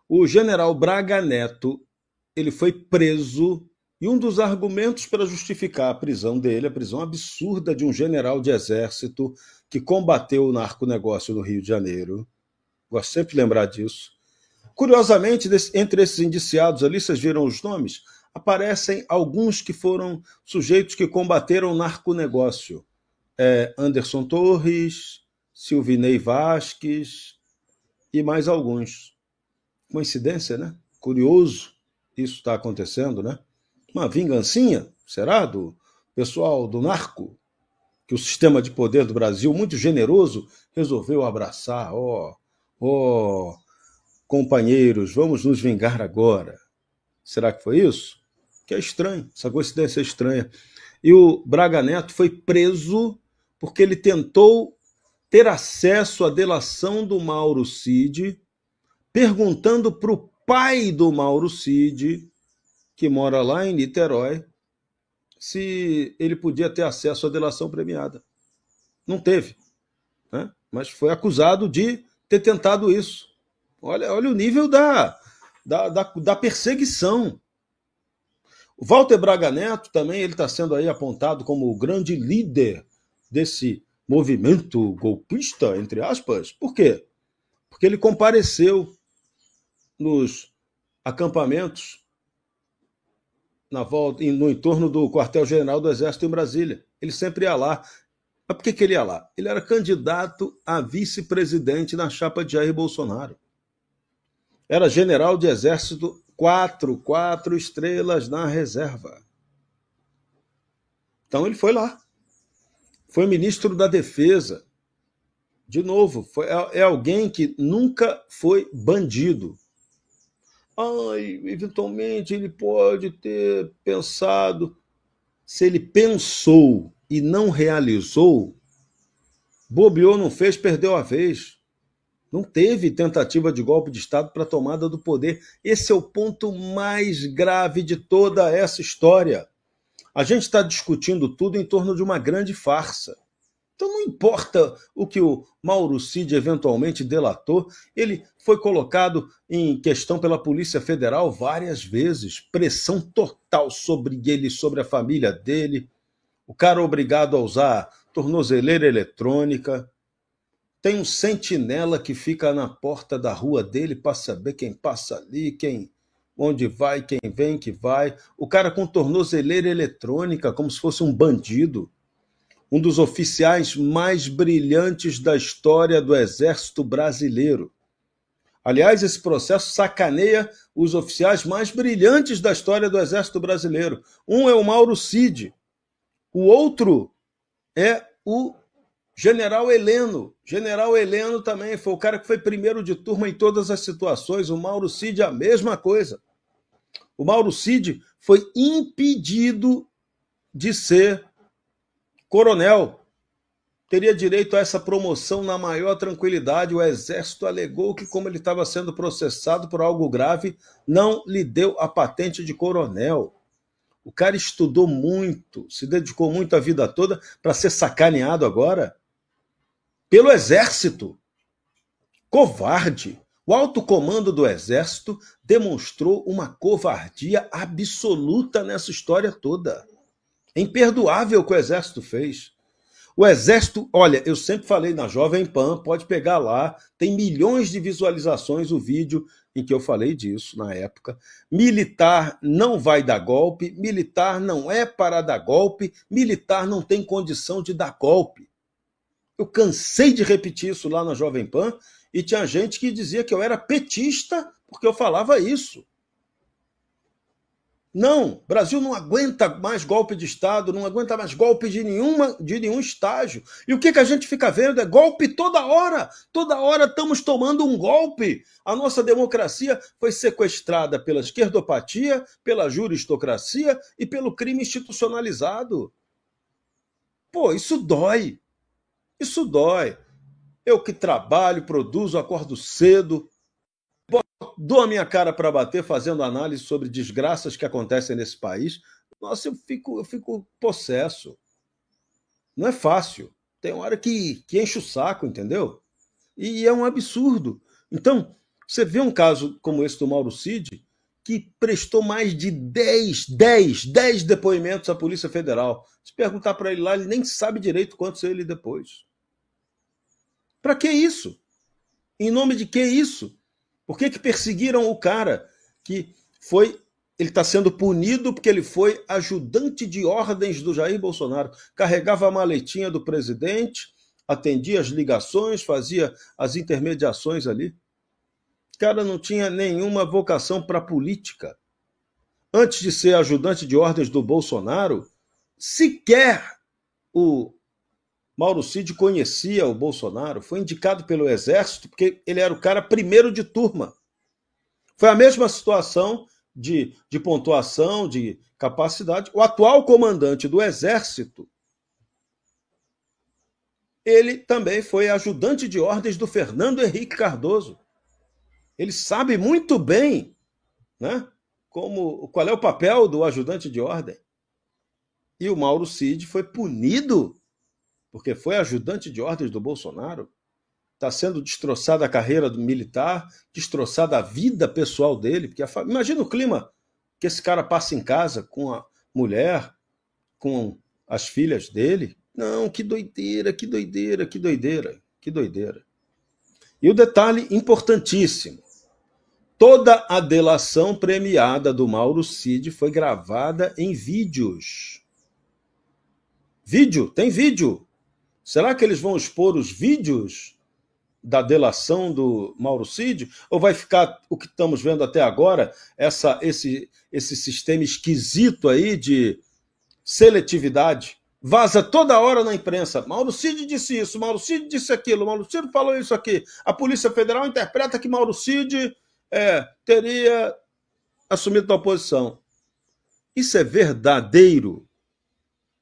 O general Braga Neto, ele foi preso e um dos argumentos para justificar a prisão dele, a prisão absurda de um general de exército que combateu o narconegócio no Rio de Janeiro, gosto sempre de lembrar disso. Curiosamente, entre esses indiciados ali, vocês viram os nomes? Aparecem alguns que foram sujeitos que combateram o narconegócio. Anderson Torres, Silvinei Vasques e mais alguns. Coincidência, né? Curioso isso está acontecendo, né? Uma vingancinha, será, do pessoal do narco, que o sistema de poder do Brasil, muito generoso, resolveu abraçar. Companheiros, vamos nos vingar agora. Será que foi isso? Que é estranho, essa coincidência é estranha. E o Braga Neto foi preso porque ele tentou ter acesso à delação do Mauro Cid, perguntando para o pai do Mauro Cid, que mora lá em Niterói, se ele podia ter acesso à delação premiada. Não teve, né? Mas foi acusado de ter tentado isso. Olha o nível da perseguição. O Walter Braga Neto também ele está sendo aí apontado como o grande líder desse movimento golpista, entre aspas. Por quê? Porque ele compareceu nos acampamentos no entorno do quartel-general do Exército em Brasília. Ele sempre ia lá. Mas por que ele ia lá? Ele era candidato a vice-presidente na chapa de Jair Bolsonaro. Era general de exército, quatro estrelas na reserva. Então ele foi lá. Foi ministro da Defesa. De novo, é alguém que nunca foi bandido. Eventualmente ele pode ter pensado. Se ele pensou e não realizou, bobeou, não fez, perdeu a vez. Não teve tentativa de golpe de Estado para a tomada do poder. Esse é o ponto mais grave de toda essa história. A gente está discutindo tudo em torno de uma grande farsa. Então não importa o que o Mauro Cid eventualmente delatou, ele foi colocado em questão pela Polícia Federal várias vezes, pressão total sobre ele, sobre a família dele, o cara obrigado a usar tornozeleira eletrônica. Tem um sentinela que fica na porta da rua dele para saber quem passa ali, onde vai, quem vem, que vai. O cara com tornozeleira eletrônica, como se fosse um bandido. Um dos oficiais mais brilhantes da história do Exército Brasileiro. Aliás, esse processo sacaneia os oficiais mais brilhantes da história do Exército Brasileiro. Um é o Mauro Cid. O outro é o General Heleno. General Heleno também foi o cara que foi primeiro de turma em todas as situações. O Mauro Cid, a mesma coisa. O Mauro Cid foi impedido de ser coronel. Teria direito a essa promoção na maior tranquilidade. O Exército alegou que, como ele estava sendo processado por algo grave, não lhe deu a patente de coronel. O cara estudou muito, se dedicou muito a vida toda para ser sacaneado agora pelo Exército. Covarde. O alto comando do Exército demonstrou uma covardia absoluta nessa história toda. É imperdoável o que o Exército fez. O Exército, olha, eu sempre falei na Jovem Pan, pode pegar lá, tem milhões de visualizações o vídeo em que eu falei disso na época. Militar não vai dar golpe, militar não é para dar golpe, militar não tem condição de dar golpe. Eu cansei de repetir isso lá na Jovem Pan e tinha gente que dizia que eu era petista porque eu falava isso. Não, o Brasil não aguenta mais golpe de Estado, não aguenta mais golpe de nenhum estágio. E o que a gente fica vendo é golpe toda hora. Toda hora estamos tomando um golpe. A nossa democracia foi sequestrada pela esquerdopatia, pela juristocracia e pelo crime institucionalizado. Pô, isso dói. Isso dói. Eu que trabalho, produzo, acordo cedo, dou a minha cara para bater fazendo análise sobre desgraças que acontecem nesse país. Nossa, eu fico possesso. Não é fácil. Tem hora que enche o saco, entendeu? E é um absurdo. Então, Você vê um caso como esse do Mauro Cid, que prestou mais de 10 depoimentos à Polícia Federal. Se perguntar para ele lá, ele nem sabe direito quantos ele depois. Para que isso? Em nome de que isso? Por que perseguiram o cara que foi... Ele está sendo punido porque ele foi ajudante de ordens do Jair Bolsonaro. Carregava a maletinha do presidente, atendia as ligações, fazia as intermediações ali. O cara não tinha nenhuma vocação para política. Antes de ser ajudante de ordens do Bolsonaro, sequer o Mauro Cid conhecia o Bolsonaro. Foi indicado pelo Exército porque ele era o cara primeiro de turma. Foi a mesma situação de pontuação, de capacidade. O atual comandante do Exército, ele também foi ajudante de ordens do Fernando Henrique Cardoso. Ele sabe muito bem, né, qual é o papel do ajudante de ordem. E o Mauro Cid foi punido porque foi ajudante de ordens do Bolsonaro. Está sendo destroçada a carreira do militar, destroçada a vida pessoal dele. Porque imagina o clima que esse cara passa em casa com a mulher, com as filhas dele. Não, que doideira, que doideira, que doideira, que doideira. E o detalhe importantíssimo: toda a delação premiada do Mauro Cid foi gravada em vídeos. Vídeo, tem vídeo. Será que eles vão expor os vídeos da delação do Mauro Cid? Ou vai ficar o que estamos vendo até agora, esse sistema esquisito aí de seletividade? Vaza toda hora na imprensa. Mauro Cid disse isso, Mauro Cid disse aquilo, Mauro Cid falou isso aqui. A Polícia Federal interpreta que Mauro Cid teria assumido tal posição. Isso é verdadeiro?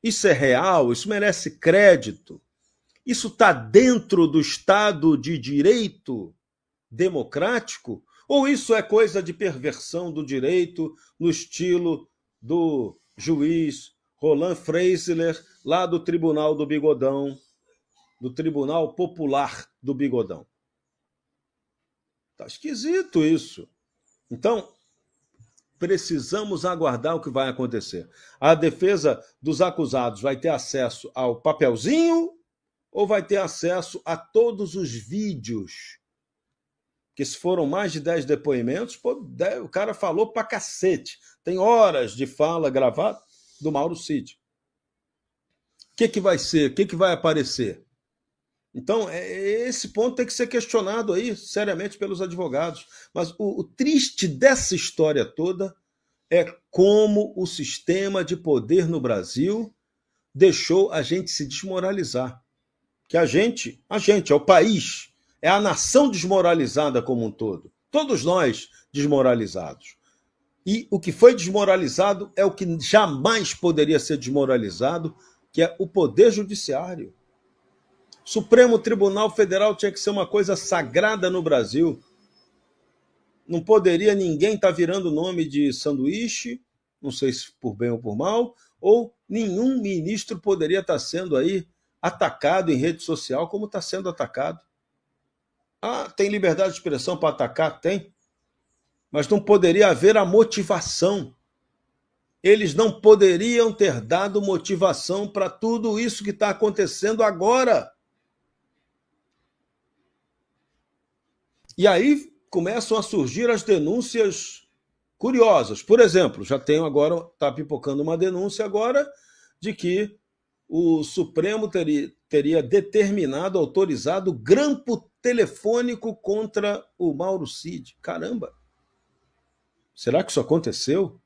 Isso é real? Isso merece crédito? Isso está dentro do Estado de Direito democrático? Ou isso é coisa de perversão do direito no estilo do juiz Roland Freisler, lá do Tribunal do Bigodão, do Tribunal Popular do Bigodão? Está esquisito isso. Então, precisamos aguardar o que vai acontecer. A defesa dos acusados vai ter acesso ao papelzinho ou vai ter acesso a todos os vídeos? Que se foram mais de 10 depoimentos, o cara falou pra cacete. Tem horas de fala gravada do Mauro Cid. O que vai ser? O que vai aparecer? Então, esse ponto tem que ser questionado aí seriamente pelos advogados. Mas o triste dessa história toda é como o sistema de poder no Brasil deixou a gente se desmoralizar. Que a gente é o país, é a nação desmoralizada como um todo. Todos nós desmoralizados. E o que foi desmoralizado é o que jamais poderia ser desmoralizado, que é o poder judiciário. Supremo Tribunal Federal tinha que ser uma coisa sagrada no Brasil. Não poderia ninguém estar virando nome de sanduíche, não sei se por bem ou por mal, ou nenhum ministro poderia estar sendo aí atacado em rede social como está sendo atacado. Ah, tem liberdade de expressão para atacar? Tem. Mas não poderia haver a motivação. Eles não poderiam ter dado motivação para tudo isso que está acontecendo agora. E aí começam a surgir as denúncias curiosas. Por exemplo, já tenho agora, está pipocando uma denúncia agora de que o Supremo teria determinado, autorizado grampo telefônico contra o Mauro Cid. Caramba! Será que isso aconteceu?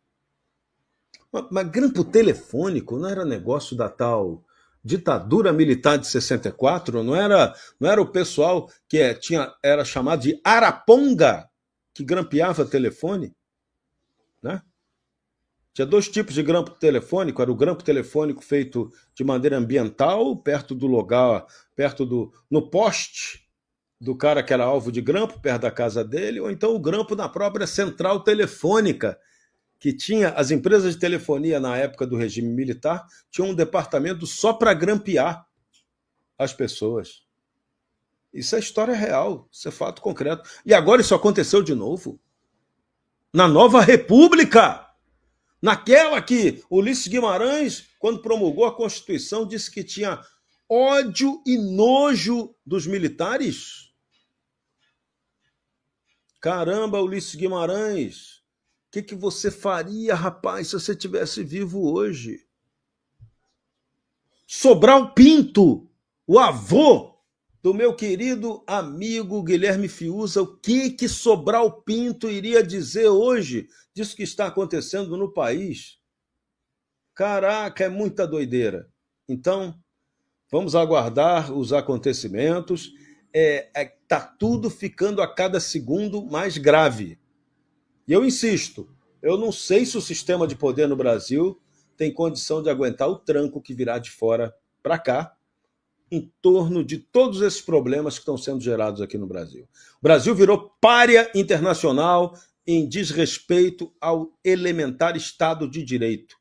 Mas grampo telefônico não era negócio da tal ditadura militar de 64? Não era o pessoal que era chamado de Araponga que grampeava telefone? Né? Tinha dois tipos de grampo telefônico. Era o grampo telefônico feito de maneira ambiental, perto do lugar, no poste do cara que era alvo de grampo, perto da casa dele, ou então o grampo na própria central telefônica, que tinha as empresas de telefonia na época do regime militar, tinham um departamento só para grampear as pessoas. Isso é história real, isso é fato concreto. E agora isso aconteceu de novo. Na nova República. Naquela que Ulisses Guimarães, quando promulgou a Constituição, disse que tinha ódio e nojo dos militares. Caramba, Ulisses Guimarães, o que você faria, rapaz, se você estivesse vivo hoje? Sobral Pinto, o avô do meu querido amigo Guilherme Fiuza, o que Sobral Pinto iria dizer hoje disso que está acontecendo no país? Caraca, é muita doideira. Então, vamos aguardar os acontecimentos. Tá tudo ficando a cada segundo mais grave. E eu insisto, eu não sei se o sistema de poder no Brasil tem condição de aguentar o tranco que virá de fora para cá, em torno de todos esses problemas que estão sendo gerados aqui no Brasil. O Brasil virou pária internacional em desrespeito ao elementar Estado de Direito.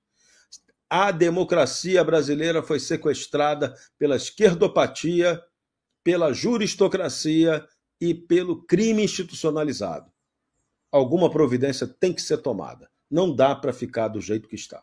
A democracia brasileira foi sequestrada pela esquerdopatia, pela juristocracia e pelo crime institucionalizado. Alguma providência tem que ser tomada. Não dá para ficar do jeito que está.